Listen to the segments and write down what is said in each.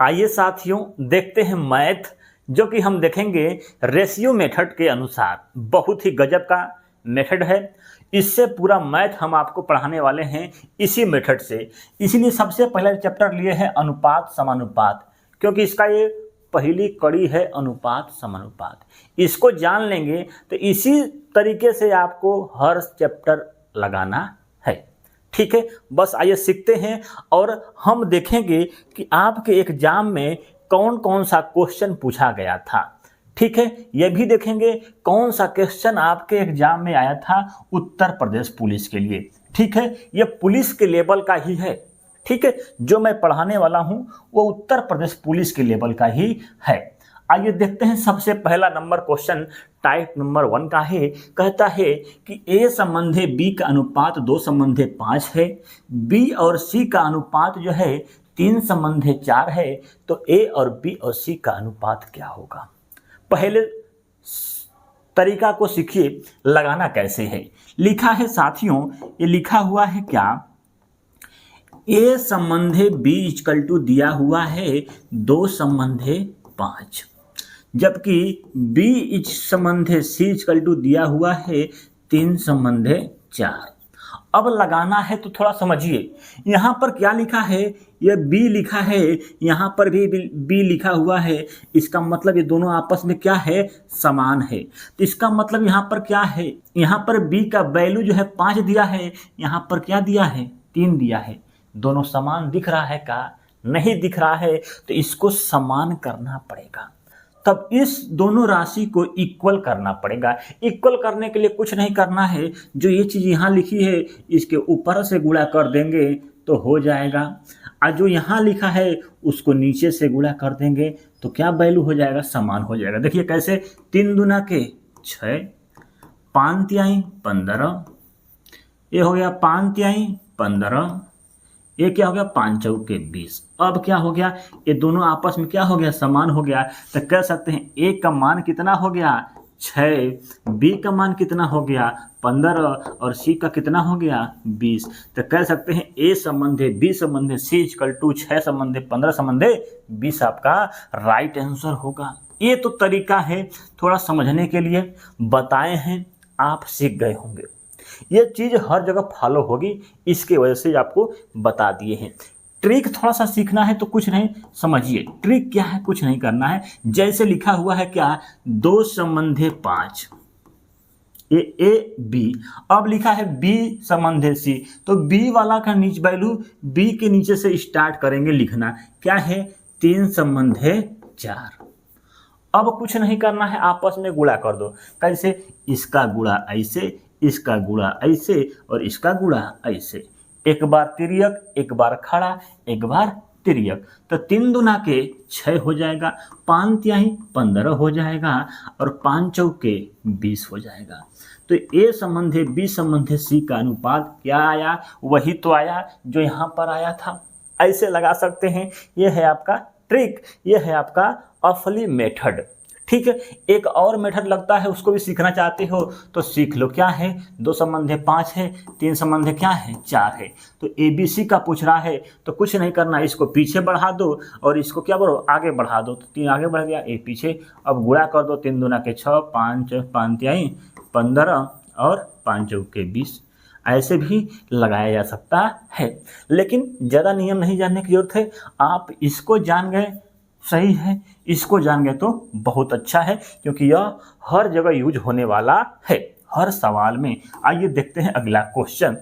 आइए साथियों देखते हैं मैथ, जो कि हम देखेंगे रेशियो मेथड के अनुसार। बहुत ही गजब का मेथड है। इससे पूरा मैथ हम आपको पढ़ाने वाले हैं इसी मेथड से। इसीलिए सबसे पहले चैप्टर लिए हैं अनुपात समानुपात, क्योंकि इसका ये पहली कड़ी है अनुपात समानुपात। इसको जान लेंगे तो इसी तरीके से आपको हर चैप्टर लगाना है। ठीक है, बस आइए सीखते हैं और हम देखेंगे कि आपके एग्जाम में कौन कौन सा क्वेश्चन पूछा गया था। ठीक है, यह भी देखेंगे कौन सा क्वेश्चन आपके एग्जाम में आया था उत्तर प्रदेश पुलिस के लिए। ठीक है, यह पुलिस के लेवल का ही है। ठीक है, जो मैं पढ़ाने वाला हूं वो उत्तर प्रदेश पुलिस के लेवल का ही है। आइए देखते हैं, सबसे पहला नंबर क्वेश्चन टाइप नंबर 1 का है। कहता है कि ए संबंधे बी का अनुपात 2 संबंधे 5 है, बी और सी का अनुपात जो है 3 संबंधे 4 है, तो ए और बी और सी का अनुपात क्या होगा। पहले तरीका को सीखिए लगाना कैसे है। लिखा है साथियों, ये लिखा हुआ है क्या, ए संबंधे बी इक्वल टू दिया हुआ है 2 संबंधे 5, जबकि बी इच संबंधे सी इक्वल टू दिया हुआ है 3 संबंधे 4। अब लगाना है तो थोड़ा समझिए, यहाँ पर क्या लिखा है, ये बी लिखा है, यहाँ पर भी बी लिखा हुआ है। इसका मतलब ये दोनों आपस में क्या है, समान है। तो इसका मतलब यहाँ पर क्या है, यहाँ पर बी का वैल्यू जो है 5 दिया है, यहाँ पर क्या दिया है, 3 दिया है। दोनों समान दिख रहा है का, नहीं दिख रहा है, तो इसको समान करना पड़ेगा। तब इस दोनों राशि को इक्वल करना पड़ेगा। इक्वल करने के लिए कुछ नहीं करना है, जो ये चीज़ यहाँ लिखी है इसके ऊपर से गुणा कर देंगे तो हो जाएगा, और जो यहाँ लिखा है उसको नीचे से गुणा कर देंगे तो क्या वैल्यू हो जाएगा, समान हो जाएगा। देखिए कैसे, 3 दूना के 6, 5 तिहाई 15, ये हो गया 5 तिहाई 15, ये क्या हो गया 5 चौके 20। अब क्या हो गया, ये दोनों आपस में क्या हो गया, समान हो गया। तो कह सकते हैं ए का मान कितना हो गया 6, बी का मान कितना हो गया 15 और सी का कितना हो गया 20। तो कह सकते हैं ए संबंधे बी संबंधे सी इक्वल टू 6 संबंधे 15 संबंधे 20 आपका राइट आंसर होगा। ये तो तरीका है, थोड़ा समझने के लिए बताए हैं, आप सीख गए होंगे। ये चीज़ हर जगह फॉलो होगी, इसके वजह से आपको बता दिए हैं। ट्रिक थोड़ा सा सीखना है तो कुछ नहीं, समझिए ट्रिक क्या है, कुछ नहीं करना है। जैसे लिखा हुआ है क्या, 2 संबंधे 5, ए बी। अब लिखा है बी संबंधे सी, तो बी वाला का नीच वैल्यू बी के नीचे से स्टार्ट करेंगे लिखना, क्या है 3 संबंधे 4। अब कुछ नहीं करना है, आपस में गुणा कर दो। कैसे, इसका गुणा ऐसे, इसका गुणा ऐसे और इसका गुणा ऐसे। एक बार तिर्यक, एक बार खड़ा, एक बार तिर्यक। तो 3 दूना के 6 हो जाएगा, 5 तिहाई 15 हो जाएगा और 5 चौके 20 हो जाएगा। तो ए संबंधे बी संबंधे सी का अनुपात क्या आया, वही तो आया जो यहाँ पर आया था। ऐसे लगा सकते हैं। ये है आपका ट्रिक, ये है आपका असली मेथड। ठीक है, एक और मेथड लगता है, उसको भी सीखना चाहते हो तो सीख लो। क्या है, 2 संबंधे 5 है, 3 संबंधे क्या है 4 है। तो ए बी सी का पूछ रहा है तो कुछ नहीं करना, इसको पीछे बढ़ा दो और इसको क्या करो, आगे बढ़ा दो। तो 3 आगे बढ़ गया, ए पीछे। अब गुणा कर दो, 3 दूना के 6, 5 तिहाई 15 और 5 चौके 20। ऐसे भी लगाया जा सकता है, लेकिन ज़्यादा नियम नहीं जानने की जरूरत है। आप इसको जान गए सही है, इसको जान गए तो बहुत अच्छा है, क्योंकि यह हर जगह यूज होने वाला है, हर सवाल में। आइए देखते हैं अगला क्वेश्चन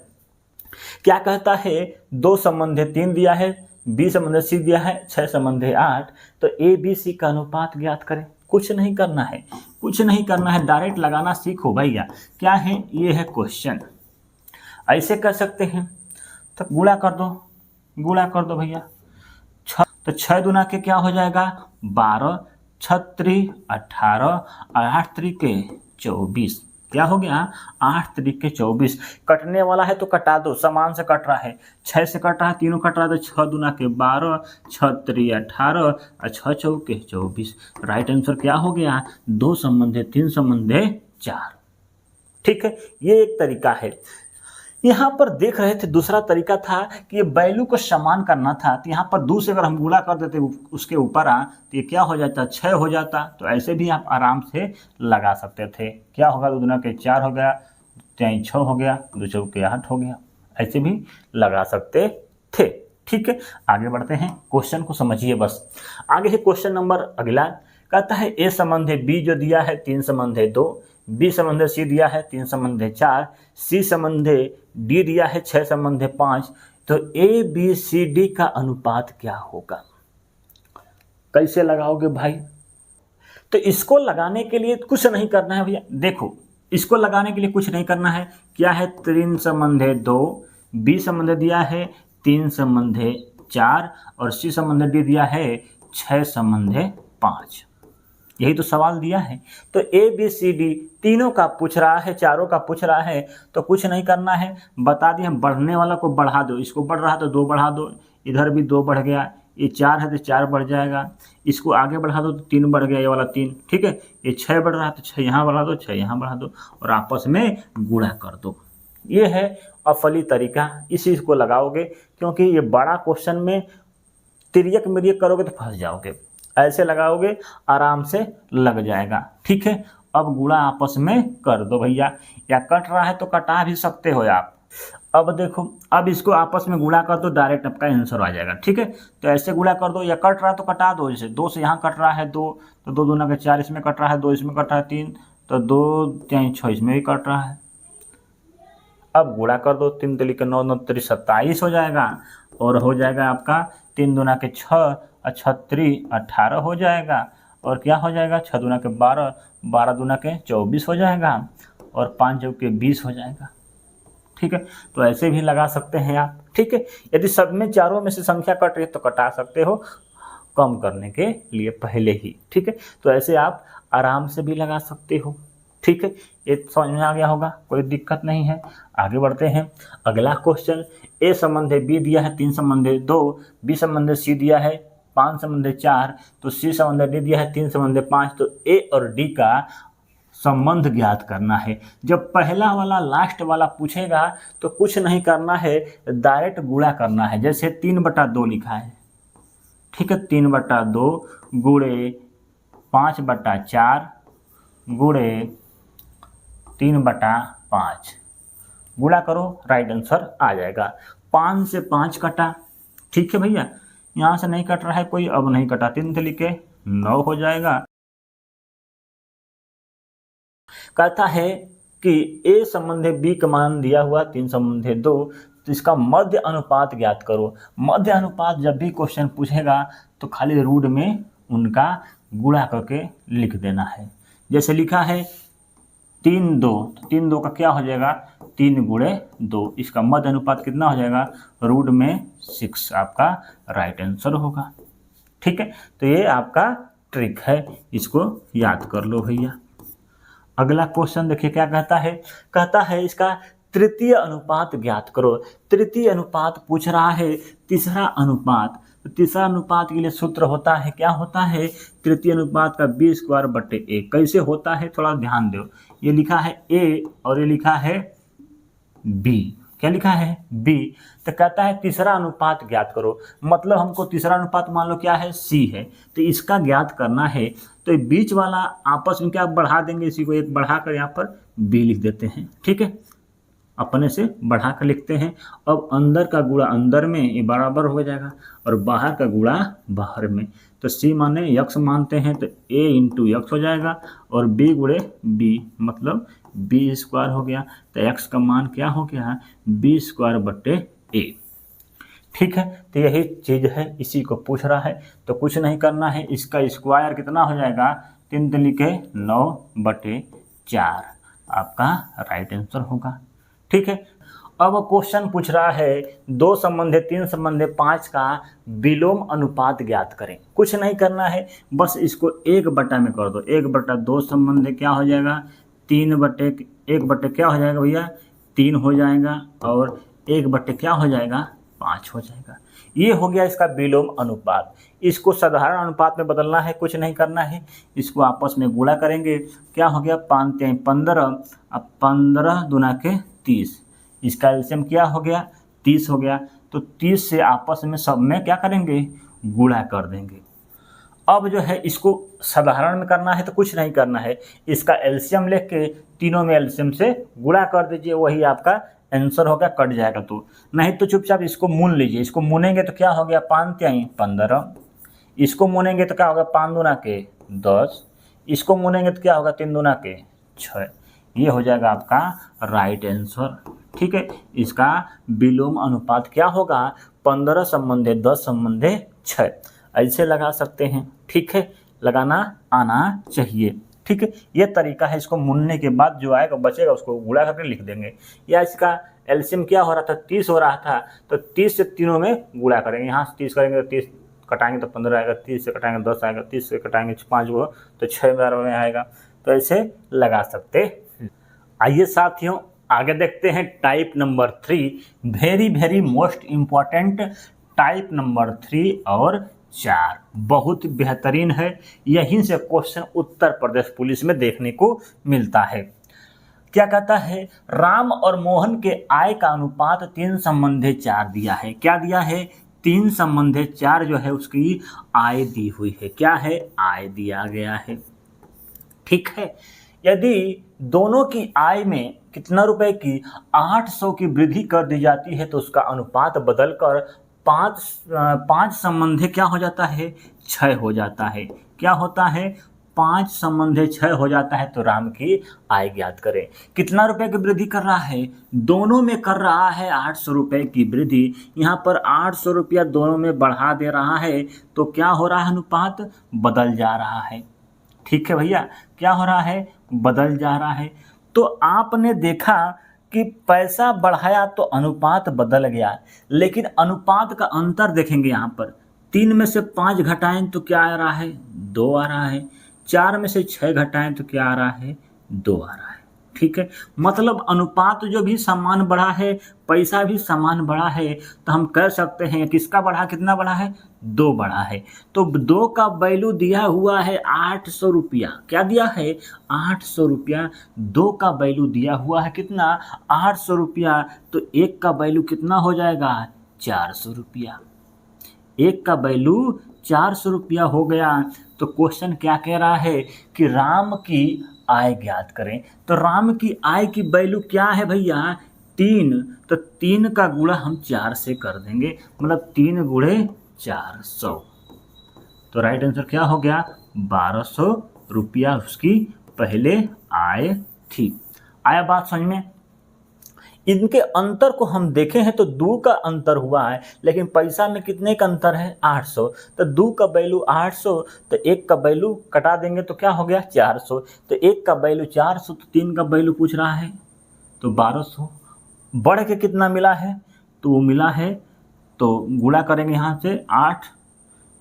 क्या कहता है। 2 संबंधे 3 दिया है, बी संबंधे सी दिया है, 6 संबंधे 8, तो ए बी सी का अनुपात ज्ञात करें। कुछ नहीं करना है, कुछ नहीं करना है, डायरेक्ट लगाना सीखो भैया। क्या है, ये है क्वेश्चन। ऐसे कर सकते हैं, तो गुणा कर दो, गुणा कर दो भैया। तो 6 दूना के क्या हो जाएगा 12, 6 त्रिक 18 और 8 त्रिक 24। क्या हो गया 8 त्रिक 24। कटने वाला है तो कटा दो, समान से कट रहा है, 6 से कट रहा है, तीनों कट रहा है। तो 6 दूना के 12, 6 त्रिक 18 और 6 चौके 24। राइट आंसर क्या हो गया, 2 संबंधे 3 संबंधे 4। ठीक है, ये एक तरीका है। यहाँ पर देख रहे थे दूसरा तरीका था कि ये वैल्यू को समान करना था, तो यहाँ पर 2 से अगर हम गुणा कर देते उसके ऊपर तो ये क्या हो जाता, 6 हो जाता। तो ऐसे भी आप आराम से लगा सकते थे। क्या होगा, 2 दूना के 4 हो गया, 3 6 हो गया, 2 चौके 8 हो गया, ऐसे भी लगा सकते थे। ठीक है, आगे बढ़ते हैं, क्वेश्चन को समझिए बस। आगे है क्वेश्चन नंबर अगला, कहता है ए संबंध है बी जो दिया है 3 संबंध है 2, बी संबंध सी दिया है 3 संबंध है 4, सी संबंध डी दिया है 6 संबंध है 5, तो ए बी सी डी का अनुपात क्या होगा? कैसे लगाओगे भाई? तो इसको लगाने के लिए कुछ नहीं करना है भैया, देखो इसको लगाने के लिए कुछ नहीं करना है। क्या है, 3 संबंध है 2, बी संबंध दिया है 3 संबंध है 4 और सी संबंध डी दिया है 6 संबंध है 5। यही तो सवाल दिया है। तो ए बी सी डी तीनों का पूछ रहा है, चारों का पूछ रहा है, तो कुछ नहीं करना है, बता दिए हम बढ़ने वाला को बढ़ा दो, इसको बढ़ रहा तो 2 बढ़ा दो, इधर भी 2 बढ़ गया, ये 4 है तो 4 बढ़ जाएगा, इसको आगे बढ़ा दो तो 3 बढ़ गया, ये वाला 3। ठीक है, ये 6 बढ़ रहा है तो 6 यहाँ बढ़ा दो, 6 यहाँ बढ़ा दो और आपस में गुणा कर दो। ये है अफली तरीका, इसी को लगाओगे, क्योंकि ये बड़ा क्वेश्चन में तिर्यक मिर्यक करोगे तो फंस जाओगे। ऐसे लगाओगे आराम से लग जाएगा। ठीक है, अब गुणा आपस में कर दो भैया, या कट रहा है तो कटा भी सकते हो आप। अब देखो, अब इसको आपस में गुणा कर दो, डायरेक्ट आपका आंसर आ जाएगा। ठीक है, तो ऐसे गुणा कर दो, या कट रहा है तो कटा दो। जैसे 2 से यहाँ कट रहा है 2, तो 2 दूना के 4 इसमें कट रहा है, 2 इसमें कट रहा है 3, तो 2 3 6 इसमें भी कट रहा है। अब गुणा कर दो, 3 तिली के 9 9 3 27 हो जाएगा, और हो जाएगा आपका 3 दूना के 6 और 6 3 18 हो जाएगा, और क्या हो जाएगा 6 दूना के 12, 12 दूना के 24 हो जाएगा, और 5 चौके के 20 हो जाएगा। ठीक है, तो ऐसे भी लगा सकते हैं आप। ठीक है, यदि सब में चारों में से संख्या कट रही है तो कटा सकते हो कम करने के लिए पहले ही। ठीक है, तो ऐसे आप आराम से भी लगा सकते हो। ठीक है, ये समझ में आ गया होगा, कोई दिक्कत नहीं है। आगे बढ़ते हैं, अगला क्वेश्चन, ए संबंध है बी दिया है 3 संबंध है 2, बी संबंध है सी दिया है 5 संबंध है 4, तो सी संबंध है डी दिया है 3 संबंध है 5, तो ए और डी का संबंध ज्ञात करना है। जब पहला वाला लास्ट वाला पूछेगा तो कुछ नहीं करना है, डायरेक्ट गुणा करना है। जैसे 3/2 लिखा है, ठीक है, 3/2 गुणे 5/4 गुणे 3/5 गुणा करो, राइट आंसर आ जाएगा। 5 से 5 कटा, ठीक है भैया, यहाँ से नहीं कट रहा है कोई, अब नहीं कटा, 3 से लिखे 9 हो जाएगा। कहता है कि ए संबंध है बी का मान दिया हुआ 3 संबंध है 2, तो इसका मध्य अनुपात ज्ञात करो। मध्य अनुपात जब भी क्वेश्चन पूछेगा तो खाली रूट में उनका गुणा करके लिख देना है। जैसे लिखा है 3 2, तो 3 2 का क्या हो जाएगा 3 गुणे 2, इसका मध्य अनुपात कितना हो जाएगा रूट में 6, आपका राइट आंसर होगा। ठीक है, तो ये आपका ट्रिक है, इसको याद कर लो भैया। अगला क्वेश्चन देखिए क्या कहता है इसका तृतीय अनुपात ज्ञात करो। तृतीय अनुपात पूछ रहा है, तीसरा अनुपात, तो तीसरा अनुपात के लिए सूत्र होता है, क्या होता है, तृतीय अनुपात का b²/a। कैसे होता है थोड़ा ध्यान दो, ये लिखा है a और ये लिखा है b, क्या लिखा है b, तो कहता है तीसरा अनुपात ज्ञात करो। मतलब हमको तीसरा अनुपात मान लो क्या है c है, तो इसका ज्ञात करना है। तो बीच वाला आपस में क्या बढ़ा देंगे, इसी को एक बढ़ाकर यहाँ पर b लिख देते हैं। ठीक है, अपने से बढ़ा कर लिखते हैं। अब अंदर का गुणा अंदर में ये बराबर हो जाएगा, और बाहर का गुणा बाहर में। तो c माने यक्स मानते हैं, तो a इंटू यक्स हो जाएगा, और b गुणे b मतलब b² हो गया। तो x का मान क्या हो गया b²/a। ठीक है, तो यही चीज़ है, इसी को पूछ रहा है, तो कुछ नहीं करना है। इसका स्क्वायर कितना हो जाएगा 3 3 लिखे 9/4, आपका राइट आंसर होगा। ठीक है, अब क्वेश्चन पूछ रहा है 2 संबंध है 3 संबंध है 5 का विलोम अनुपात ज्ञात करें। कुछ नहीं करना है, बस इसको 1/, में कर दो। 1/2 संबंध है क्या हो जाएगा 3/1 क्या हो जाएगा भैया 3 हो जाएगा, और 1/, क्या हो जाएगा 5 हो जाएगा। ये हो गया इसका विलोम अनुपात। इसको साधारण अनुपात में बदलना है, कुछ नहीं करना है, इसको आपस में गुणा करेंगे। क्या हो गया 5 3 15, अब 15 दूना के 30, इसका एलसीएम क्या हो गया, 30 हो गया। तो 30 से आपस में सब में क्या करेंगे, गुणा कर देंगे। अब जो है इसको साधारण में करना है तो कुछ नहीं करना है, इसका एलसीएम लेके के तीनों में एलसीएम से गुणा कर दीजिए, वही आपका आंसर होगा, कट जाएगा। तो नहीं तो चुपचाप इसको मून लीजिए। इसको मूनेंगे तो क्या हो गया, 5 तिहाई 15। इसको मूनेंगे तो क्या होगा, 5 दूना के 10। इसको मूनेंगे तो क्या होगा, 3 दूना के 6। ये हो जाएगा आपका राइट आंसर। ठीक है, इसका विलोम अनुपात क्या होगा, 15 संबंधे 10 संबंधे 6। ऐसे लगा सकते हैं। ठीक है, लगाना आना चाहिए। ठीक है, ये तरीका है। इसको मुनने के बाद जो आएगा बचेगा उसको गुणा करके लिख देंगे। या इसका एलसीएम क्या हो रहा था, 30 हो रहा था, तो 30 से तीनों में गुणा करेंगे। यहाँ से 30 करेंगे तो 30 कटाएंगे तो 15 आएगा, 30 से कटाएंगे 10 आएगा, 30 से कटाएंगे 5 वो तो 6 में आएगा। तो ऐसे लगा सकते हैं। आइए साथियों आगे देखते हैं type number 3, very very most important type number 3 और 4 बहुत बेहतरीन है। यहीं से क्वेश्चन उत्तर प्रदेश पुलिस में देखने को मिलता है। क्या कहता है, राम और मोहन के आय का अनुपात 3 संबंधे 4 दिया है। क्या दिया है, 3 संबंधे 4 जो है उसकी आय दी हुई है। क्या है, आय दिया गया है। ठीक है, यदि दोनों की आय में कितना रुपए की 800 की वृद्धि कर दी जाती है तो उसका अनुपात बदलकर 5 संबंधे क्या हो जाता है, 6 हो जाता है। क्या होता है, 5 संबंधे 6 हो जाता है। तो राम की आय ज्ञात करें। कितना रुपए की वृद्धि कर रहा है, दोनों में कर रहा है 800 रुपए की वृद्धि। यहाँ पर 800 रुपया दोनों में बढ़ा दे रहा है तो क्या हो रहा है, अनुपात बदल जा रहा है। ठीक है भैया, क्या हो रहा है, बदल जा रहा है। तो आपने देखा कि पैसा बढ़ाया तो अनुपात बदल गया, लेकिन अनुपात का अंतर देखेंगे। यहाँ पर 3 में से 5 घटाएं तो क्या आ रहा है, 2 आ रहा है। 4 में से 6 घटाएं तो क्या आ रहा है, 2 आ रहा है। ठीक है, मतलब अनुपात जो भी समान बढ़ा है, पैसा भी समान बढ़ा है, तो हम कह सकते हैं किसका बढ़ा, कितना बढ़ा है, 2 बढ़ा है। तो 2 का वैल्यू दिया हुआ है 800 रुपया। क्या दिया है, 800 रुपया। 2 का वैल्यू दिया हुआ है कितना, 800 रुपया। तो 1 का वैल्यू कितना हो जाएगा, 400 रुपया। 1 का वैल्यू 400 रुपया हो गया। तो क्वेश्चन क्या कह रहा है कि राम की आय ज्ञात करें। तो राम की आय की वैल्यू क्या है भैया, 3। तो 3 का गुणा हम 4 से कर देंगे, मतलब 3 गुणे 400। तो राइट आंसर क्या हो गया, 1200 रुपया उसकी पहले आय थी। आया बात समझ में। इनके अंतर को हम देखें हैं तो 2 का अंतर हुआ है, लेकिन पैसा में कितने का अंतर है, 800। तो 2 का वैल्यू 800, तो 1 का वैल्यू कटा देंगे तो क्या हो गया, 400। तो 1 का वैल्यू 400, तो 3 का वैल्यू पूछ रहा है तो 1200। बढ़ के कितना मिला है, तो वो मिला है, तो गुणा करेंगे यहाँ से 8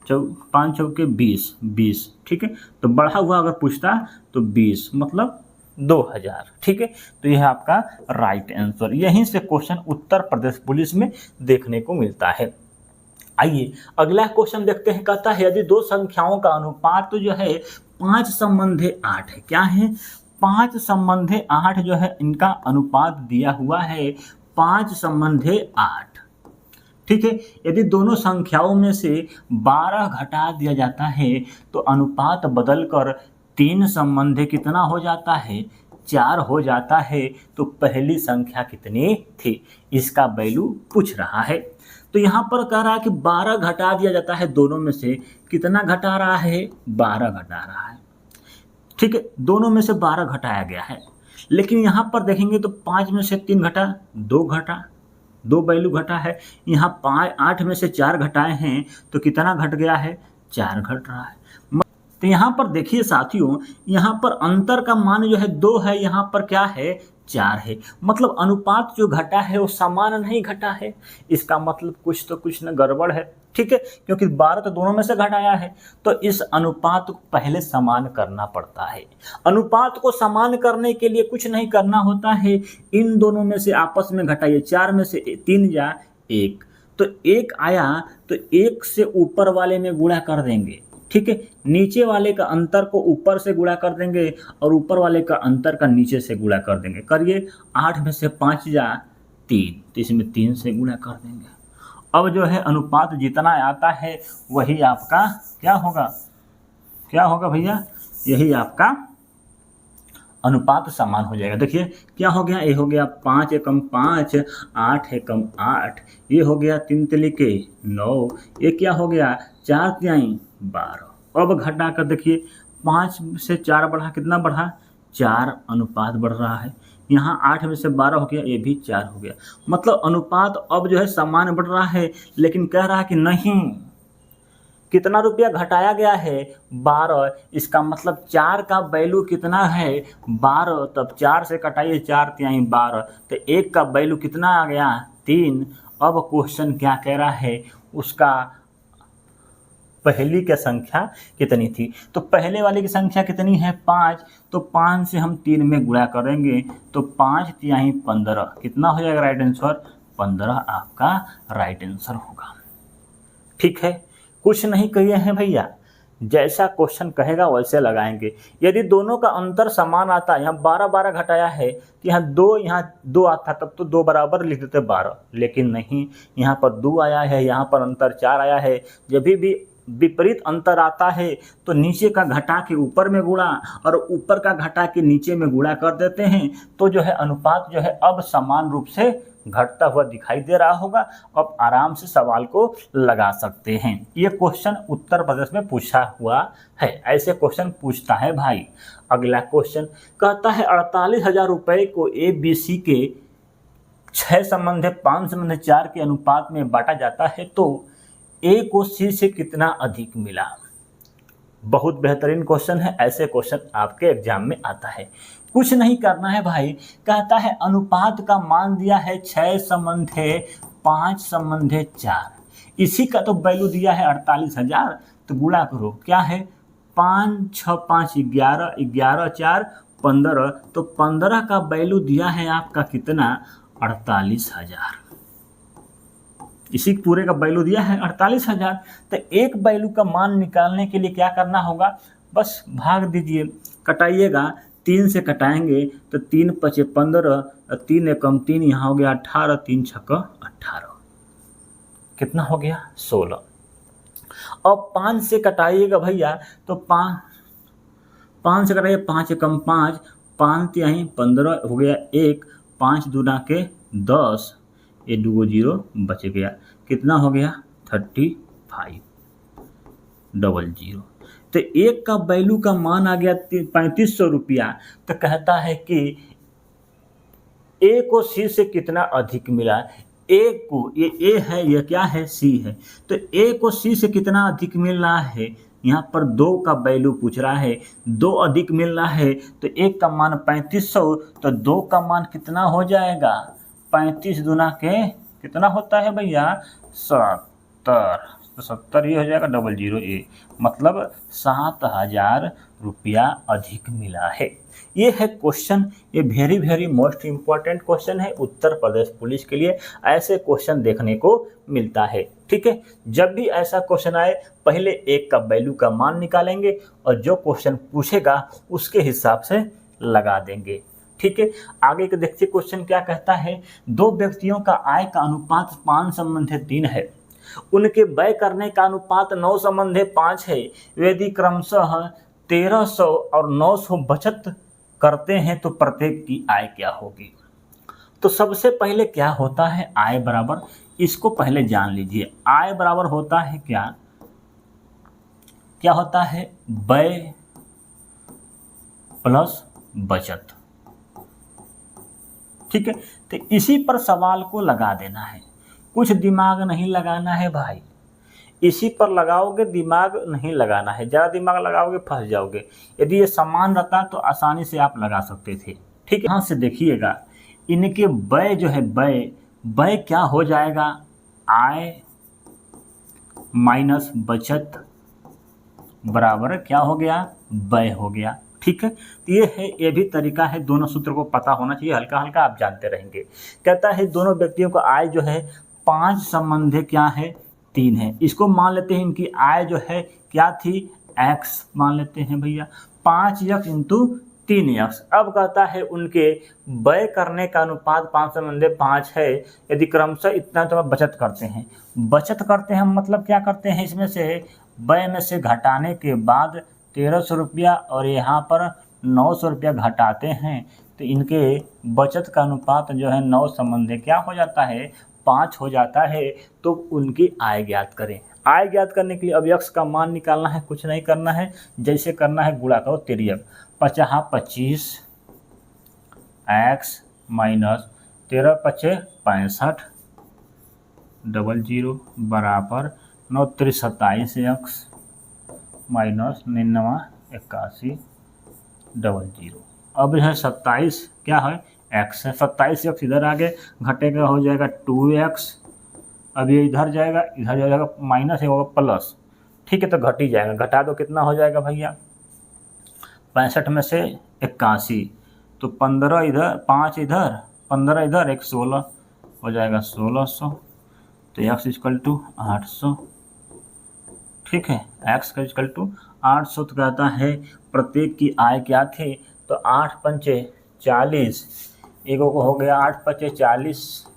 5 चौके 20। ठीक है, तो बढ़ा हुआ अगर पूछता तो 20 मतलब 2000। ठीक है, तो यह आपका राइट आंसर। यहीं से क्वेश्चन उत्तर प्रदेश पुलिस में देखने को मिलता है। आइए अगला क्वेश्चन देखते हैं। कहता है यदि 2 संख्याओं का अनुपात तो जो है 5 संबंधे 8 है। क्या है, 5 संबंधे 8 जो है इनका अनुपात दिया हुआ है 5 संबंधे 8। ठीक है, यदि दोनों संख्याओं में से 12 घटा दिया जाता है तो अनुपात बदलकर 3 संबंधे कितना हो जाता है, 4 हो जाता है। तो पहली संख्या कितनी थी, इसका वैल्यू पूछ रहा है। तो यहाँ पर कह रहा है कि 12 घटा दिया जाता है दोनों में से, कितना घटा रहा है, 12 घटा रहा है। ठीक है, दोनों में से 12 घटाया गया है, लेकिन यहाँ पर देखेंगे तो 5 में से 3 घटा, 2 घटा, 2 वैल्यू घटा है। यहाँ 8 में से 4 घटाए हैं तो कितना घट गया है, 4 घट रहा है। तो यहाँ पर देखिए साथियों, यहाँ पर अंतर का मान जो है 2 है, यहाँ पर क्या है, 4 है। मतलब अनुपात जो घटा है वो समान नहीं घटा है। इसका मतलब कुछ न गड़बड़ है। ठीक है, क्योंकि 12 तो दोनों में से घटाया है, तो इस अनुपात को पहले समान करना पड़ता है। अनुपात को समान करने के लिए कुछ नहीं करना होता है, इन दोनों में से आपस में घटाइए। 4 में से 3 जा 1, तो 1 आया, तो 1 से ऊपर वाले में गुणा कर देंगे। ठीक है, नीचे वाले का अंतर को ऊपर से गुणा कर देंगे और ऊपर वाले का अंतर का नीचे से गुणा कर देंगे। करिए, 8 में से 5 जा 3, तो इसमें 3 से गुणा कर देंगे। अब जो है अनुपात जितना आता है वही आपका क्या होगा भैया, यही आपका अनुपात समान हो जाएगा। देखिए क्या हो गया, ये हो गया 5 एकम 5, 8 एकम 8, ये हो गया 3 तिलिके 9, ये क्या हो गया 4 तिहाई 12। अब घटा कर देखिए 5 से 4 बढ़ा, कितना बढ़ा 4, अनुपात बढ़ रहा है। यहाँ 8 में से 12 हो गया, ये भी 4 हो गया। मतलब अनुपात अब जो है समान बढ़ रहा है, लेकिन कह रहा है कि नहीं, कितना रुपया घटाया गया है 12। इसका मतलब 4 का वैल्यू कितना है 12, तब 4 से कटाइए 4 तिहाई 12, तो 1 का वैल्यू कितना आ गया 3। अब क्वेश्चन क्या कह रहा है, उसका पहली की संख्या कितनी थी, तो पहले वाले की संख्या कितनी है 5, तो 5 से हम 3 में गुणा करेंगे तो 5 तिहाई 15, कितना हो जाएगा राइट आंसर 15 आपका राइट आंसर होगा। ठीक है, कुछ नहीं कहिए हैं भैया, जैसा क्वेश्चन कहेगा वैसे लगाएंगे। यदि दोनों का अंतर समान आता है, यहाँ 12 घटाया है तो यहाँ 2 आता, तब तो 2 बराबर लिख देते 12, लेकिन नहीं, यहाँ पर 2 आया है, यहाँ पर अंतर 4 आया है। जब भी विपरीत अंतर आता है तो नीचे का घटा के ऊपर में गुणा और ऊपर का घटा के नीचे में गुणा कर देते हैं, तो जो है अनुपात जो है अब समान रूप से घटता हुआ दिखाई दे रहा होगा। अब आराम से सवाल को लगा सकते हैं। ये क्वेश्चन उत्तर प्रदेश में पूछा हुआ है, ऐसे क्वेश्चन पूछता है भाई। अगला क्वेश्चन कहता है 48,000 रुपये को ABC के 6 संबंध 5 संबंध 4 के अनुपात में बांटा जाता है, तो A को C से कितना अधिक मिला। बहुत बेहतरीन क्वेश्चन है, ऐसे क्वेश्चन आपके एग्जाम में आता है। कुछ नहीं करना है भाई, कहता है अनुपात का मान दिया है 6 संबंधे 5 संबंधे 4, इसी का तो वैल्यू दिया है 48,000, तो गुणा करो, क्या है 5 6 5 11, 11 4 15, तो 15 का वैल्यू दिया है आपका कितना 48,000, इसी पूरे का वैल्यू दिया है 48,000। तो एक वैल्यू का मान निकालने के लिए क्या करना होगा, बस भाग दीजिए, कटाइएगा, 3 से कटाएंगे तो 3 5 15, 3 एकम 3, यहाँ हो गया 18, 3 6 18, कितना हो गया 16। अब 5 से कटाइएगा भैया, तो 5 से कटाइए, 5 एकम 5, 5 तिहाई 15 हो गया 1, 5 दूना के 10, ये 2 0 बच गया, कितना हो गया 35 00। तो एक का वैल्यू का मान आ गया 3500 रुपया। तो कहता है कि ए को सी से कितना अधिक मिला। ए को, ये ए है, ये क्या है सी है, तो ए को सी से कितना अधिक मिल रहा है, यहाँ पर 2 का वैल्यू पूछ रहा है, 2 अधिक मिल रहा है, तो एक का मान 3500, तो 2 का मान कितना हो जाएगा 35 दूना के कितना होता है भैया 70, तो 70 ये हो जाएगा 00 ए, मतलब 7,000 रुपया अधिक मिला है। ये है क्वेश्चन, ये very very most important question है उत्तर प्रदेश पुलिस के लिए, ऐसे क्वेश्चन देखने को मिलता है। ठीक है, जब भी ऐसा क्वेश्चन आए पहले एक का वैल्यू का मान निकालेंगे और जो क्वेश्चन पूछेगा उसके हिसाब से लगा देंगे। ठीक है, आगे के देखिए क्वेश्चन क्या कहता है, 2 व्यक्तियों का आय का अनुपात 5 संबंधे 3 है, उनके व्यय करने का अनुपात 9 संबंधे 5 है, यदि क्रमशः 1300 और 900 बचत करते हैं तो प्रत्येक की आय क्या होगी। तो सबसे पहले क्या होता है आय बराबर, इसको पहले जान लीजिए। आय बराबर होता है क्या होता है व्यय प्लस बचत। ठीक है, तो इसी पर सवाल को लगा देना है, कुछ दिमाग नहीं लगाना है भाई, इसी पर लगाओगे, दिमाग नहीं लगाना है, ज़्यादा दिमाग लगाओगे फंस जाओगे। यदि ये समान रहता तो आसानी से आप लगा सकते थे। ठीक है, यहाँ से देखिएगा इनके व्यय जो है व्यय क्या हो जाएगा, आय माइनस बचत बराबर क्या हो गया व्यय हो गया। ठीक है, तो ये भी तरीका है, दोनों सूत्र को पता होना चाहिए, हल्का हल्का आप जानते रहेंगे। कहता है दोनों व्यक्तियों का आय जो है 5 संबंधे क्या है 3 है, इसको मान लेते हैं इनकी आय जो है क्या थी x मान लेते हैं भैया, 5x इंटू 3x। अब कहता है उनके व्यय करने का अनुपात 5 संबंधी 5 है। यदि क्रमशः इतना तो बचत करते हैं, मतलब क्या करते हैं, इसमें से व्यय में से घटाने के बाद 1300 रुपया और यहाँ पर 900 रुपया घटाते हैं, तो इनके बचत का अनुपात जो है 9 संबंधी क्या हो जाता है, 5 हो जाता है। तो उनकी आय ज्ञात करें। आय ज्ञात करने के लिए अब x का मान निकालना है, कुछ नहीं करना है, जैसे करना है गुणा करो 13 50 25 x माइनस 13 5 65 00 बराबर 9 3 27 x माइनस 99 81 00। अब यह 27 क्या है, x है, 27x इधर आगे घटेगा, हो जाएगा 2x। अब ये इधर जाएगा माइनस, होगा प्लस, ठीक है, तो घट ही जाएगा। घटा दो, कितना हो जाएगा भैया, 65 में से 81, तो 15 इधर, 5 इधर, 15 इधर, 1 16 हो जाएगा 1600। तो x इक्वल टू 800, ठीक है, x का इक्वल टू 800। तो कहता है प्रत्येक की आय क्या थी, तो 8 पंचे 40, एगो को हो गया 8 पंचे 40,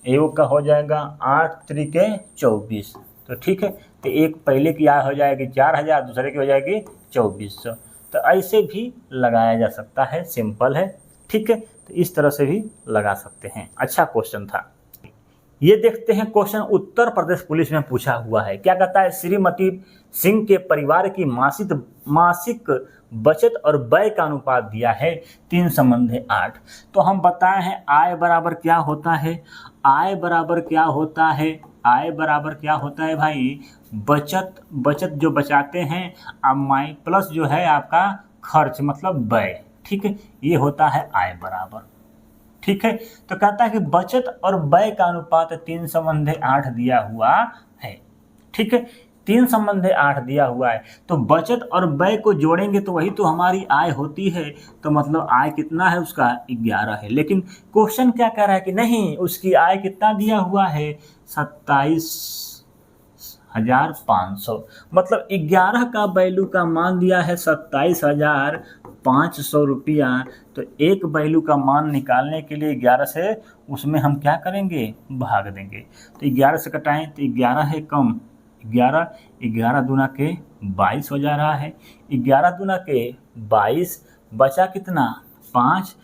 एगो का हो जाएगा 8 त्रिके 24। तो ठीक है, तो एक पहले की आय हो जाएगी 4000, दूसरे की हो जाएगी 2400। तो ऐसे भी लगाया जा सकता है, सिंपल है, ठीक है, तो इस तरह से भी लगा सकते हैं। अच्छा क्वेश्चन था। ये देखते हैं क्वेश्चन उत्तर प्रदेश पुलिस में पूछा हुआ है। क्या कहता है, श्रीमती सिंह के परिवार की मासिक बचत और व्यय का अनुपात दिया है 3 संबंधी 8। तो हम बताए हैं आय बराबर क्या होता है, आय बराबर क्या होता है भाई, बचत जो बचाते हैं, अब प्लस जो है आपका खर्च मतलब व्यय, ठीक है, ये होता है आय बराबर, ठीक है। तो कहता है कि बचत और व्यय का अनुपात 3 संबंधी 8 दिया हुआ है, ठीक है, 3 संबंधी 8 दिया हुआ है। तो बचत और व्यय को जोड़ेंगे तो वही तो हमारी आय होती है। तो मतलब आय कितना है उसका, 11 है। लेकिन क्वेश्चन क्या कह रहा है कि नहीं, उसकी आय कितना दिया हुआ है, 27,500। मतलब 11 का वैल्यू का मान दिया है 27,500 रुपया। तो एक वैल्यू का मान निकालने के लिए 11 से उसमें हम क्या करेंगे, भाग देंगे। तो 11 से कटाएं तो 11 है कम, 11 दूना के 22 हो जा रहा है, 11 दूना के 22 बचा कितना, 5,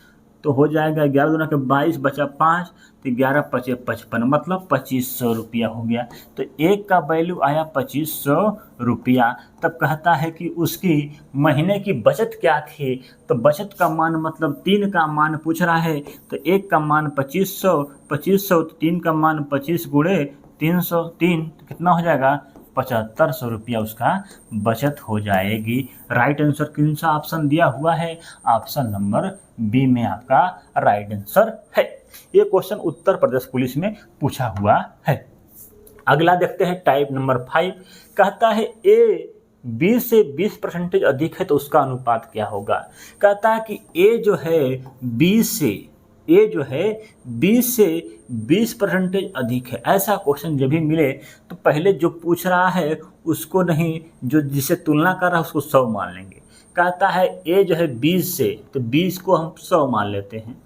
तो हो जाएगा 11 दूना के 22 बचा 5, तो 11 पचे 55, मतलब 2500 रुपया हो गया। तो एक का वैल्यू आया 2500 रुपया। तब कहता है कि उसकी महीने की बचत क्या थी, तो बचत का मान मतलब 3 का मान पूछ रहा है। तो एक का मान 2500, तो 3 का मान 25 गुणे 303, तो कितना हो जाएगा, 7500 रुपया उसका बचत हो जाएगी। राइट आंसर कौन सा ऑप्शन दिया हुआ है, ऑप्शन नंबर बी में आपका राइट आंसर है। ये क्वेश्चन उत्तर प्रदेश पुलिस में पूछा हुआ है। अगला देखते हैं टाइप नंबर 5। कहता है ए 20 से 20% अधिक है तो उसका अनुपात क्या होगा। कहता है कि ए जो है 20 से 20% अधिक है। ऐसा क्वेश्चन जब भी मिले तो पहले जो पूछ रहा है उसको नहीं, जो जिसे तुलना कर रहा है उसको 100 मान लेंगे। कहता है ए जो है 20 से, तो 20 को हम 100 मान लेते हैं,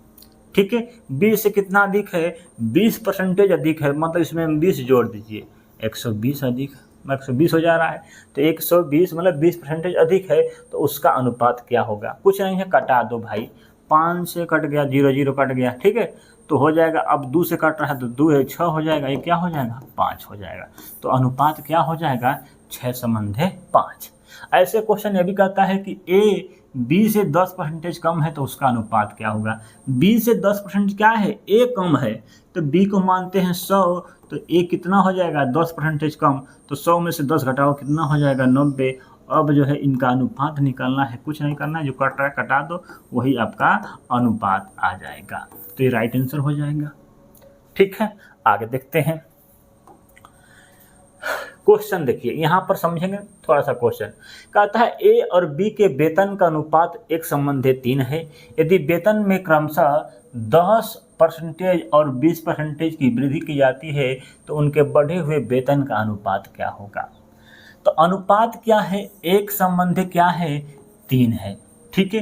ठीक है। 20 से कितना अधिक है, 20% अधिक है, मतलब इसमें हम 20 जोड़ दीजिए, 120 अधिक, 120 हो जा रहा है। तो 120 मतलब 20% अधिक है, तो उसका अनुपात क्या होगा। कुछ नहीं है, कटा दो भाई, 5 से कट गया, 0 0 कट गया, ठीक है, तो हो जाएगा। अब 2 से कट रहा है तो 2 है 6 हो जाएगा, ये क्या हो जाएगा, 5 हो जाएगा। तो अनुपात क्या हो जाएगा, 6 संबंधे 5। ऐसे क्वेश्चन ये भी कहता है कि ए 20 से 10% कम है तो उसका अनुपात क्या होगा। 20 से 10% क्या है, ए कम है, तो बी को मानते हैं 100, तो ए कितना हो जाएगा, 10% कम, तो 100 में से 10 घटाओ कितना हो जाएगा, 90। अब जो है इनका अनुपात निकालना है, कुछ नहीं करना है, जो कट रहा है कटा दो, वही आपका अनुपात आ जाएगा। तो ये राइट आंसर हो जाएगा, ठीक है। आगे देखते हैं क्वेश्चन। देखिए यहाँ पर समझेंगे थोड़ा सा क्वेश्चन। कहता है ए और बी के वेतन का अनुपात 1 संबंधी 3 है। यदि वेतन में क्रमशः 10% और 20% की वृद्धि की जाती है तो उनके बढ़े हुए वेतन का अनुपात क्या होगा। तो अनुपात क्या है, 1 संबंधी क्या है, 3 है, ठीक है।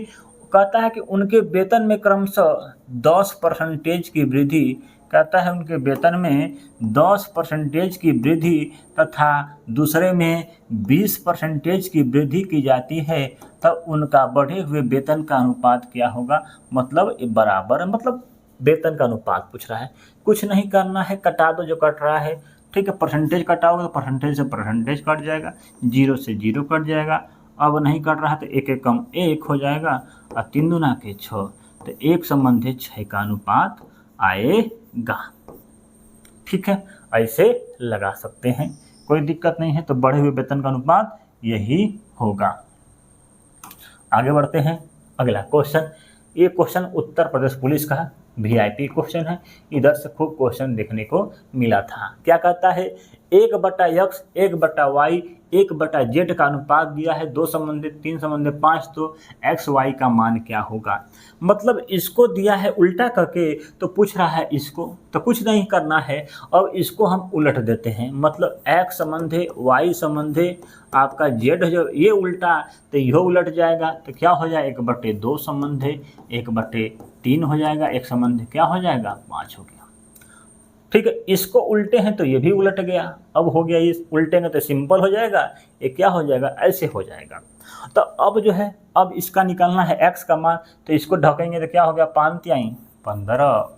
कहता है कि उनके वेतन में क्रमशः 10% की वृद्धि, कहता है उनके वेतन में 10% की वृद्धि तथा दूसरे में 20% की वृद्धि की जाती है, तब उनका बढ़े हुए वेतन का अनुपात क्या होगा। मतलब बराबर, मतलब वेतन का अनुपात पूछ रहा है। कुछ नहीं करना है, कटा दो जो कट रहा है, ठीक है। परसेंटेज कटाओगे तो परसेंटेज से परसेंटेज कट जाएगा, 0 से 0 कट जाएगा। अब नहीं कट रहा तो 1 कम 1 हो जाएगा और 3 दूना के 6, तो 1:6 का अनुपात आएगा। ठीक है, ऐसे लगा सकते हैं, कोई दिक्कत नहीं है। तो बढ़े हुए वेतन का अनुपात यही होगा। आगे बढ़ते हैं, अगला क्वेश्चन। ये क्वेश्चन उत्तर प्रदेश पुलिस का VIP क्वेश्चन है, इधर से खूब क्वेश्चन देखने को मिला था। क्या कहता है, 1/x 1/y 1/z का अनुपात दिया है, 2 संबंधित 3 संबंधित 5, तो x y का मान क्या होगा। मतलब इसको दिया है उल्टा करके, तो पूछ रहा है इसको, तो कुछ नहीं करना है। अब इसको हम उलट देते हैं, मतलब x संबंधे y संबंधे आपका z जो ये उल्टा, तो यह उलट जाएगा, तो क्या हो जाएगा 1/2 संबंधे 1/3 हो जाएगा, एक संबंध क्या हो जाएगा 5 हो गया। ठीक है, इसको उल्टे हैं तो ये भी उलट गया। अब हो गया, ये उल्टेंगे तो सिंपल हो जाएगा, ये क्या हो जाएगा ऐसे हो जाएगा। तो अब जो है, अब इसका निकालना है x का मान, तो इसको ढकेंगे तो क्या हो गया 5 तिहाई 15,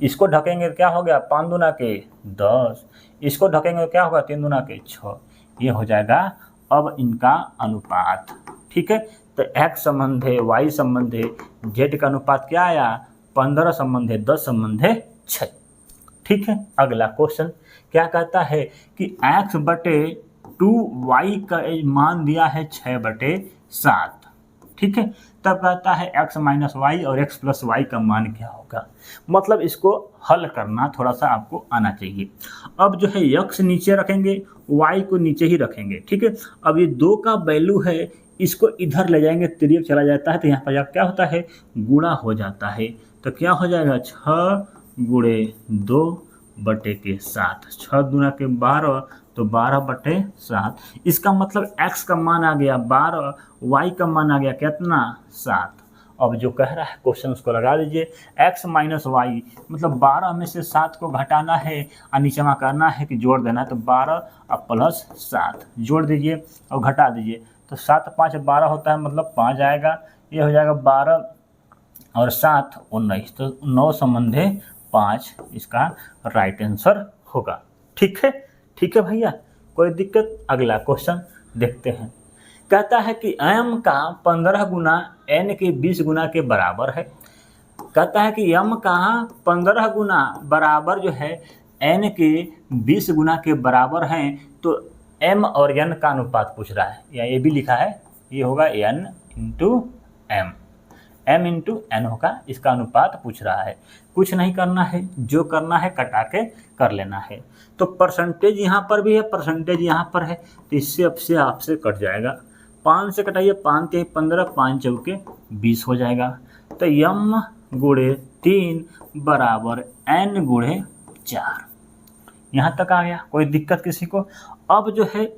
इसको ढकेंगे तो क्या हो गया 5 दूना के 10, इसको ढकेंगे तो क्या होगा 3 दूना के 6, ये हो जाएगा अब इनका अनुपात। ठीक है, तो x संबंधे y संबंधे z का अनुपात क्या आया 15 संबंधे 10 संबंधे 6। ठीक है, अगला क्वेश्चन क्या कहता है कि x/2y का मान दिया है 6/7। ठीक है, तब कहता है x - y और x + y का मान क्या होगा। मतलब इसको हल करना थोड़ा सा आपको आना चाहिए। अब जो है x नीचे रखेंगे, y को नीचे ही रखेंगे। ठीक है, अब ये 2 का वैल्यू है, इसको इधर ले जाएंगे, तिर्यक चला जाता है, तो यहाँ पर क्या होता है गुणा हो जाता है, तो क्या हो जाएगा 6 × 2/7, 6 दूना के 12, तो 12/7। इसका मतलब x का मान आ गया 12, y का मान आ गया कितना 7। अब जो कह रहा है क्वेश्चन उसको लगा दीजिए, x - y मतलब 12 में से 7 को घटाना है और नीचे में करना है कि जोड़ देना है, तो 12 और +7 जोड़ दीजिए और घटा दीजिए, तो 7 × 5 = 12 होता है, मतलब 5 आएगा। ये हो जाएगा 12 और 7 19, तो 9 संबंधे 5 इसका राइट आंसर होगा। ठीक है, ठीक है भैया, कोई दिक्कत। अगला क्वेश्चन देखते हैं। कहता है कि m का 15 गुना n के 20 गुना के बराबर है। कहता है कि m का 15 गुना बराबर जो है n के 20 गुना के बराबर हैं, तो m और n का अनुपात पूछ रहा है, या ये भी लिखा है, ये होगा n × m, m × n होगा, इसका अनुपात पूछ रहा है। कुछ नहीं करना है, जो करना है कटा के कर लेना है। तो परसेंटेज यहाँ पर भी है, परसेंटेज यहाँ पर है, तो इससे अब से आपसे कट जाएगा। 5 से कटाइए, 5 × 15, 5 × 20 हो जाएगा। तो m × 3 बराबर n × 4। यहाँ तक आ गया, कोई दिक्कत किसी को। अब जो है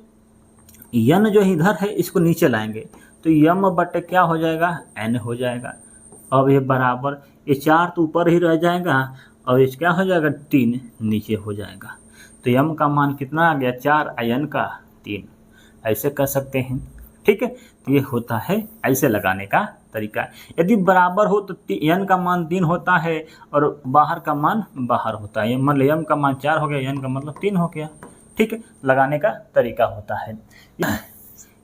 n जो इधर है इसको नीचे लाएंगे, तो m/ क्या हो जाएगा n हो जाएगा। अब ये बराबर, ये 4 तो ऊपर ही रह जाएगा और ये क्या हो जाएगा 3 नीचे हो जाएगा। तो m का मान कितना आ गया 4 और n का 3, ऐसे कर सकते हैं। ठीक है, तो ये होता है ऐसे लगाने का तरीका। यदि बराबर हो तो n का मान 3 होता है और बाहर का मान बाहर होता है, मतलब m का मान 4 हो गया, n का मतलब 3 हो गया। ठीक है, लगाने का तरीका होता है।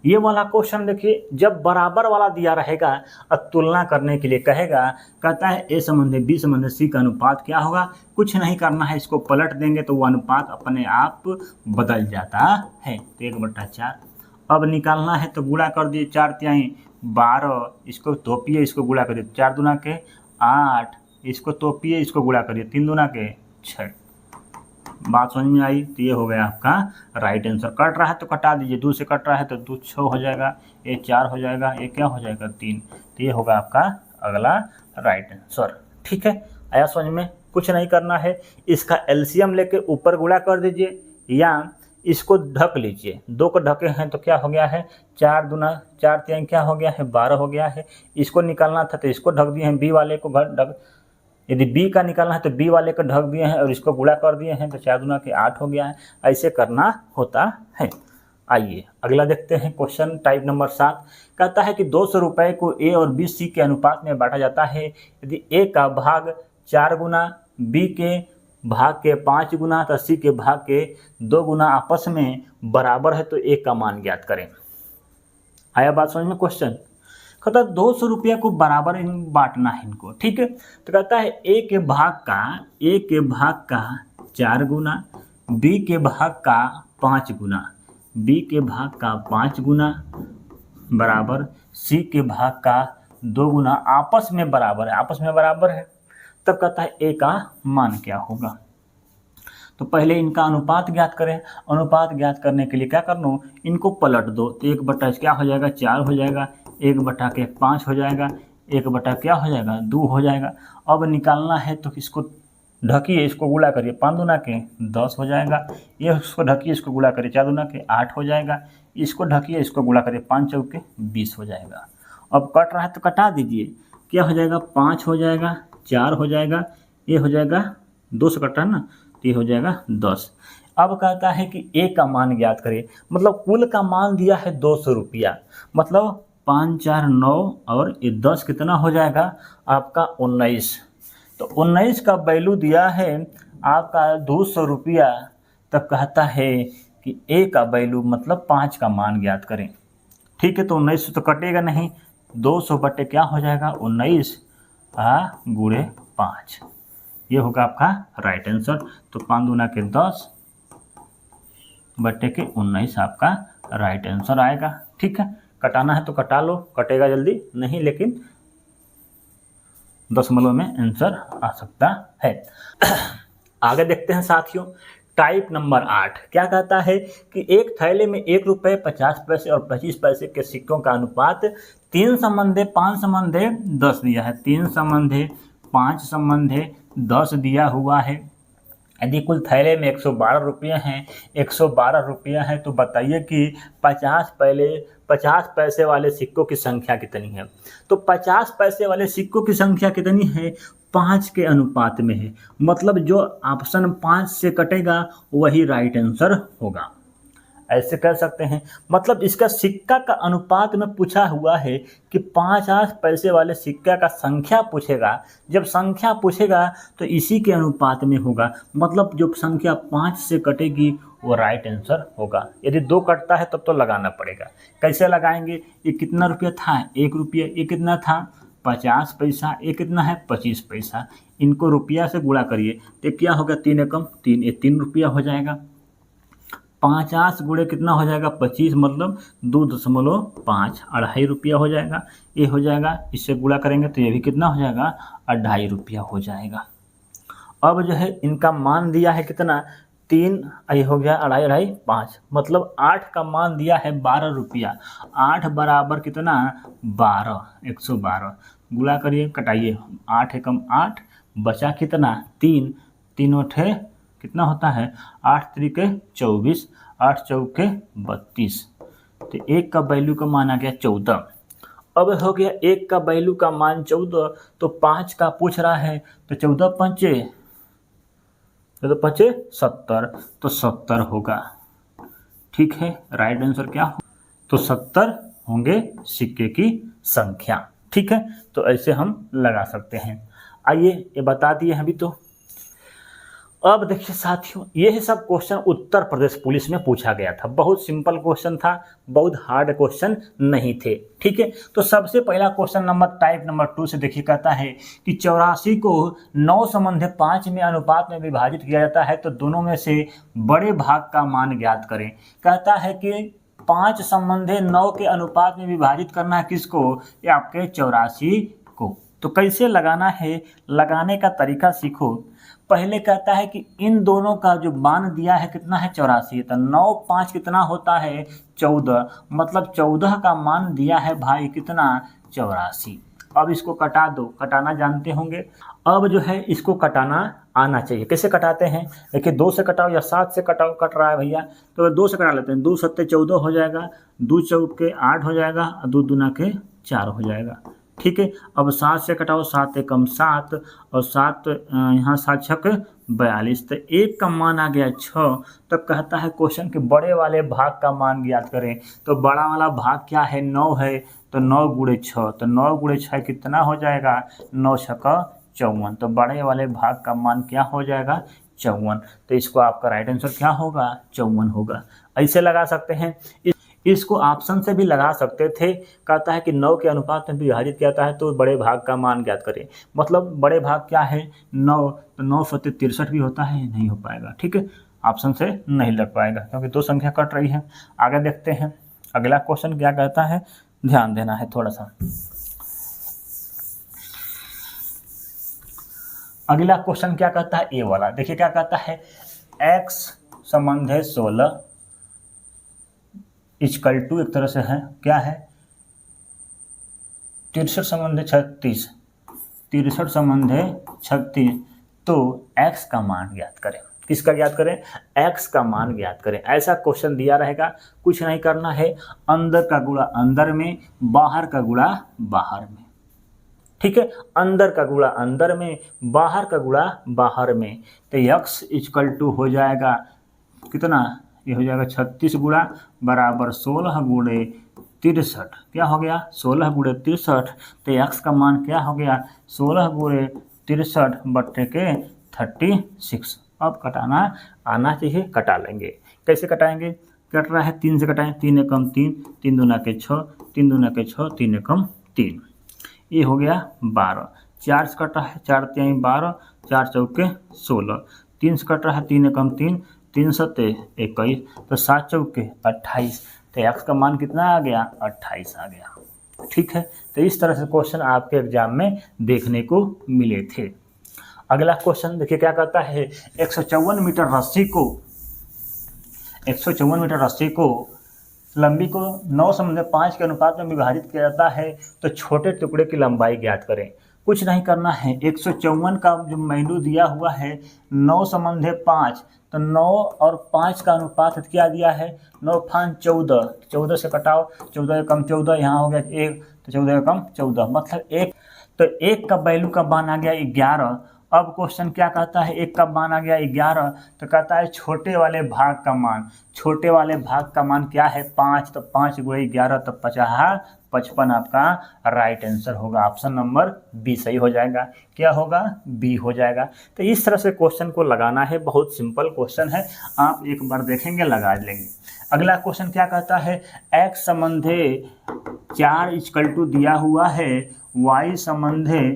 ये वाला क्वेश्चन देखिए, जब बराबर वाला दिया रहेगा और तुलना करने के लिए कहेगा, कहता है a संबंधी b संबंधी c का अनुपात क्या होगा। कुछ नहीं करना है, इसको पलट देंगे तो वो अनुपात अपने आप बदल जाता है। तो 1/4 अब निकालना है, तो गुणा कर दिए, 4 तिहाई 12, इसको तोपिए, इसको गुणा करिए, 4 दूना के 8, इसको तोपिए, इसको गुणा करिए, 3 दूना के 6। बात समझ में आई। तो ये हो गया आपका राइट आंसर। कट रहा है तो कटा दीजिए, 2 से कट रहा है तो 2 6 हो जाएगा, ये 4 हो जाएगा, ये क्या हो जाएगा 3। तो ये होगा आपका अगला राइट आंसर। ठीक है, आया समझ में। कुछ नहीं करना है, इसका एलसीएम लेके ऊपर गुणा कर दीजिए या इसको ढक लीजिए, 2 को ढके हैं तो क्या हो गया है 4 दूना 4 3 क्या हो गया है 12 हो गया है। इसको निकालना था तो इसको ढक दिए हैं, बी वाले को ढक, यदि बी का निकालना है तो बी वाले को ढक दिए हैं और इसको गुणा कर दिए हैं तो 4 दूना के 8 हो गया है। ऐसे करना होता है। आइए अगला देखते हैं क्वेश्चन टाइप नंबर 7। कहता है कि 200 रुपये को ए और बी सी के अनुपात में बांटा जाता है। यदि ए का भाग 4 गुना, बी के भाग के 5 गुना तथा सी के भाग के 2 गुना आपस में बराबर है तो ए का मान ज्ञात करें। आया बात समझ में क्वेश्चन? कहता है 200 रुपया को बराबर बांटना है इनको, ठीक है। तो कहता है ए के भाग का 4 गुना, बी के भाग का 5 गुना, बी के भाग का 5 गुना बराबर सी के भाग का 2 गुना आपस में बराबर है, आपस में बराबर है। तब कहता है ए का मान क्या होगा। तो पहले इनका अनुपात ज्ञात करें। अनुपात ज्ञात करने के लिए क्या करना, इनको पलट दो तो 1 क्या हो जाएगा 4 हो जाएगा, 1 के 5 हो जाएगा, 1 क्या हो जाएगा 2 हो जाएगा। अब निकालना है तो इसको ढकिए, इसको गुणा करिए, 5 दूना के 10 हो जाएगा। ये इसको ढकिए, इसको गुणा करिए, 4 दूना के 8 हो जाएगा। इसको ढकिए, इसको गुणा करिए, 5 चौके 20 हो जाएगा। अब कट रहा है तो कटा दीजिए, क्या हो जाएगा 5 हो जाएगा, 4 हो जाएगा, ये हो जाएगा 2 से कट रहा है ना, तो ये हो जाएगा 10। अब कहता है कि ए का मान ज्ञात करें, मतलब कुल का मान दिया है 200 रुपया, मतलब 5 4 9 और ये 10 कितना हो जाएगा आपका 19। तो 19 का वैल्यू दिया है आपका 200 रुपया। तब कहता है कि ए का वैल्यू मतलब 5 का मान ज्ञात करें, ठीक है। तो 19 तो कटेगा नहीं, 200 बटे क्या हो जाएगा 19 गुणे 5, ये होगा आपका राइट आंसर। तो 5 दूना के 10 बटे के 19 आपका राइट आंसर आएगा, ठीक है। कटाना है तो कटा लो, कटेगा जल्दी नहीं, लेकिन दशमलव में आंसर आ सकता है। आगे देखते हैं साथियों, टाइप नंबर 8 क्या कहता है कि एक थैले में 1 रुपये 50 पैसे और 25 पैसे के सिक्कों का अनुपात 3 संबंधे 5 संबंधे 10 दिया है। 3 संबंधे 5 संबंधे 10 दिया हुआ है। यदि कुल थैले में 112 रुपये हैं, 112 रुपया है, तो बताइए कि 50 पैसे वाले सिक्कों की संख्या कितनी है। तो 50 पैसे वाले सिक्कों की संख्या कितनी है 5 के अनुपात में है, मतलब जो ऑप्शन 5 से कटेगा वही राइट आंसर होगा। ऐसे कर सकते हैं, मतलब इसका सिक्का का अनुपात में पूछा हुआ है कि 50 पैसे वाले सिक्का का संख्या पूछेगा। जब संख्या पूछेगा तो इसी के अनुपात में होगा, मतलब जो संख्या 5 से कटेगी वो राइट आंसर होगा। यदि 2 कटता है तब तो लगाना पड़ेगा। कैसे लगाएंगे, ये कितना रुपया था 1 रुपया, ये कितना था 50 पैसा, ये कितना है 25 पैसा। इनको रुपया से गुणा करिए तो क्या होगा 3 एकम 3, ये 3 रुपया हो जाएगा। 50 गुणे कितना हो जाएगा 25, मतलब 2.5, 2.5 रुपया हो जाएगा। ये हो जाएगा, इससे गुणा करेंगे तो ये भी कितना हो जाएगा 2.5 रुपया हो जाएगा। अब जो है इनका मान दिया है कितना 3, ये हो गया 2.5, 5, मतलब 8 का मान दिया है 12 रुपया। 8 बराबर कितना 12, 112 गुणा करिए, कटाइए, 8 एकम 8 बचा कितना 3, 3 8 कितना होता है 8 त्रिके 24, 8 चौके 32। तो 1 का वैल्यू का मान आ गया 14। अब हो गया 1 का वैल्यू का मान 14, तो 5 का पूछ रहा है, तो 14 पंचे 70, तो 70 होगा, ठीक है। राइट आंसर क्या हो, तो 70 होंगे सिक्के की संख्या, ठीक है। तो ऐसे हम लगा सकते हैं। आइए ये बता दिए अभी। तो अब देखिए साथियों, यह सब क्वेश्चन उत्तर प्रदेश पुलिस में पूछा गया था। बहुत सिंपल क्वेश्चन था, बहुत हार्ड क्वेश्चन नहीं थे, ठीक है। तो सबसे पहला क्वेश्चन नंबर टाइप नंबर 2 से देखिए, कहता है कि 84 को 9 संबंधे 5 में अनुपात में विभाजित किया जाता है, तो दोनों में से बड़े भाग का मान ज्ञात करें। कहता है कि 5 संबंधे 9 के अनुपात में विभाजित करना है किसको, ये आपके 84 को। तो कैसे लगाना है, लगाने का तरीका सीखो। पहले कहता है कि इन दोनों का जो मान दिया है कितना है 84, तो 9 5 कितना होता है 14, मतलब 14 का मान दिया है भाई कितना 84। अब इसको कटा दो, कटाना जानते होंगे। अब जो है इसको कटाना आना चाहिए। कैसे कटाते हैं, देखिए 2 से कटाओ या 7 से कटाओ, कट रहा है भैया तो 2 से कटा लेते हैं। 2 सत्ते 14 हो जाएगा, 2 चौके 8 हो जाएगा, 2 दूना के 4 हो जाएगा। ठीक है, अब 7 से कटाओ, 7 एकम 7 और 7 यहाँ 7 छक 42, तो 1 का मान आ गया 6। तब कहता है क्वेश्चन के बड़े वाले भाग का मान ज्ञात करें। तो बड़ा वाला भाग क्या है, 9 है, तो 9 गुणे 6, तो 9 गुणे 6 कितना हो जाएगा, 9 छक्का 54। तो बड़े वाले भाग का मान क्या हो जाएगा, 54। तो इसको आपका राइट आंसर क्या होगा, 54 होगा। ऐसे लगा सकते हैं, इसको ऑप्शन से भी लगा सकते थे। कहता है कि 9 के अनुपात में विभाजित किया जाता है तो बड़े भाग का मान ज्ञात करें। मतलब बड़े भाग क्या है, 9, तो 9 सत्ते 63 भी होता है, नहीं हो पाएगा। ठीक है, ऑप्शन से नहीं लग पाएगा क्योंकि 2 संख्या कट रही है। आगे देखते हैं अगला क्वेश्चन क्या कहता है, ध्यान देना है थोड़ा सा। अगला क्वेश्चन क्या कहता है, ए वाला देखिए क्या कहता है, x संबंध 16 इक्वल टू एक तरह से है क्या है 63 संबंध 36, 63 संबंध 36। तो x का मान ज्ञात करें। किसका ज्ञात करें, x का मान ज्ञात करें। ऐसा क्वेश्चन दिया रहेगा, कुछ नहीं करना है, अंदर का गुणा अंदर में, बाहर का गुणा बाहर में। ठीक है, अंदर का गुणा अंदर में, बाहर का गुणा बाहर में। तो x इक्वल टू हो जाएगा कितना, ये हो जाएगा 36 गुणा बराबर 16 गुणे 63। क्या हो गया, 16 गुणे 63। तो x का मान क्या हो गया, 16 गुणे 63 बट्टे के 36। अब कटाना आना चाहिए, कटा लेंगे। कैसे कटाएंगे, कट रहा है 3 से कटाएं, 3 एकम 3, 3 दूना के 6, 3 दूना के 6, 3 एकम 3, ये हो गया 12। 4 से कट रहा है, 4 3 12, 4 चौके 16, 3 से कट रहा है, 3 एकम 3, 3 सत्ते 21, तो 7 चौके 28। तो x का मान कितना आ गया, 28 आ गया। ठीक है, तो इस तरह से क्वेश्चन आपके एग्जाम में देखने को मिले थे। अगला क्वेश्चन देखिए क्या कहता है, 154 मीटर रस्सी को लंबी को 9 संबंध 5 के अनुपात में विभाजित किया जाता है तो छोटे टुकड़े की लंबाई ज्ञात करें। कुछ नहीं करना है, 154 का जो वैल्यू दिया हुआ है 9 संबंध 5, तो 9 और 5 का अनुपात क्या दिया है, 9 5 14, 14 से कटाओ, 14 एकम 14, यहाँ हो गया 1, तो 14 एकम 14 मतलब 1। तो 1 का वैल्यू का मान आ गया 11। अब क्वेश्चन क्या कहता है, 1 का मान आ गया 11, तो कहता है छोटे वाले भाग का मान। छोटे वाले भाग का मान क्या है, 5, तो 5 गुणे 11 तो 55 आपका राइट आंसर होगा। ऑप्शन नंबर बी सही हो जाएगा। क्या होगा, बी हो जाएगा। तो इस तरह से क्वेश्चन को लगाना है, बहुत सिंपल क्वेश्चन है, आप एक बार देखेंगे लगा लेंगे। अगला क्वेश्चन क्या कहता है, x संबंधे 4 इक्वल टू दिया हुआ है y संबंधे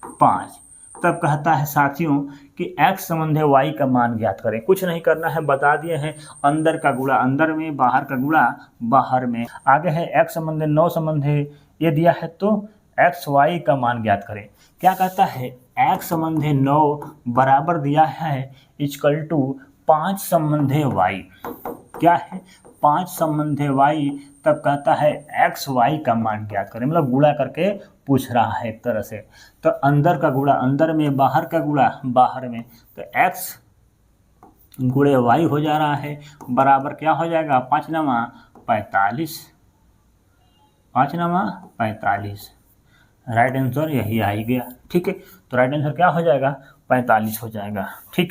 5। तब कहता है साथियों कि x संबंध y का मान ज्ञात करें। कुछ नहीं करना है, बता दिए हैं, अंदर का गुणा अंदर में, बाहर का गुणा बाहर में। आगे है x संबंध 9 संबंध ये दिया है तो x y का मान ज्ञात करें। क्या कहता है, x संबंध 9 बराबर दिया है इक्वल टू 5 संबंध y। क्या है, 5 संबंध y। तब कहता है x y का मान ज्ञात करें, मतलब गुणा करके पूछ रहा है एक तरह से। तो अंदर का गुणा अंदर में, बाहर का गुणा बाहर में, तो x गुणे y हो जा रहा है बराबर क्या हो जाएगा, 5 नवा 45, 5 नवा 45। राइट आंसर यही आ ही गया। ठीक है, तो राइट आंसर क्या हो जाएगा, 45 हो जाएगा। ठीक।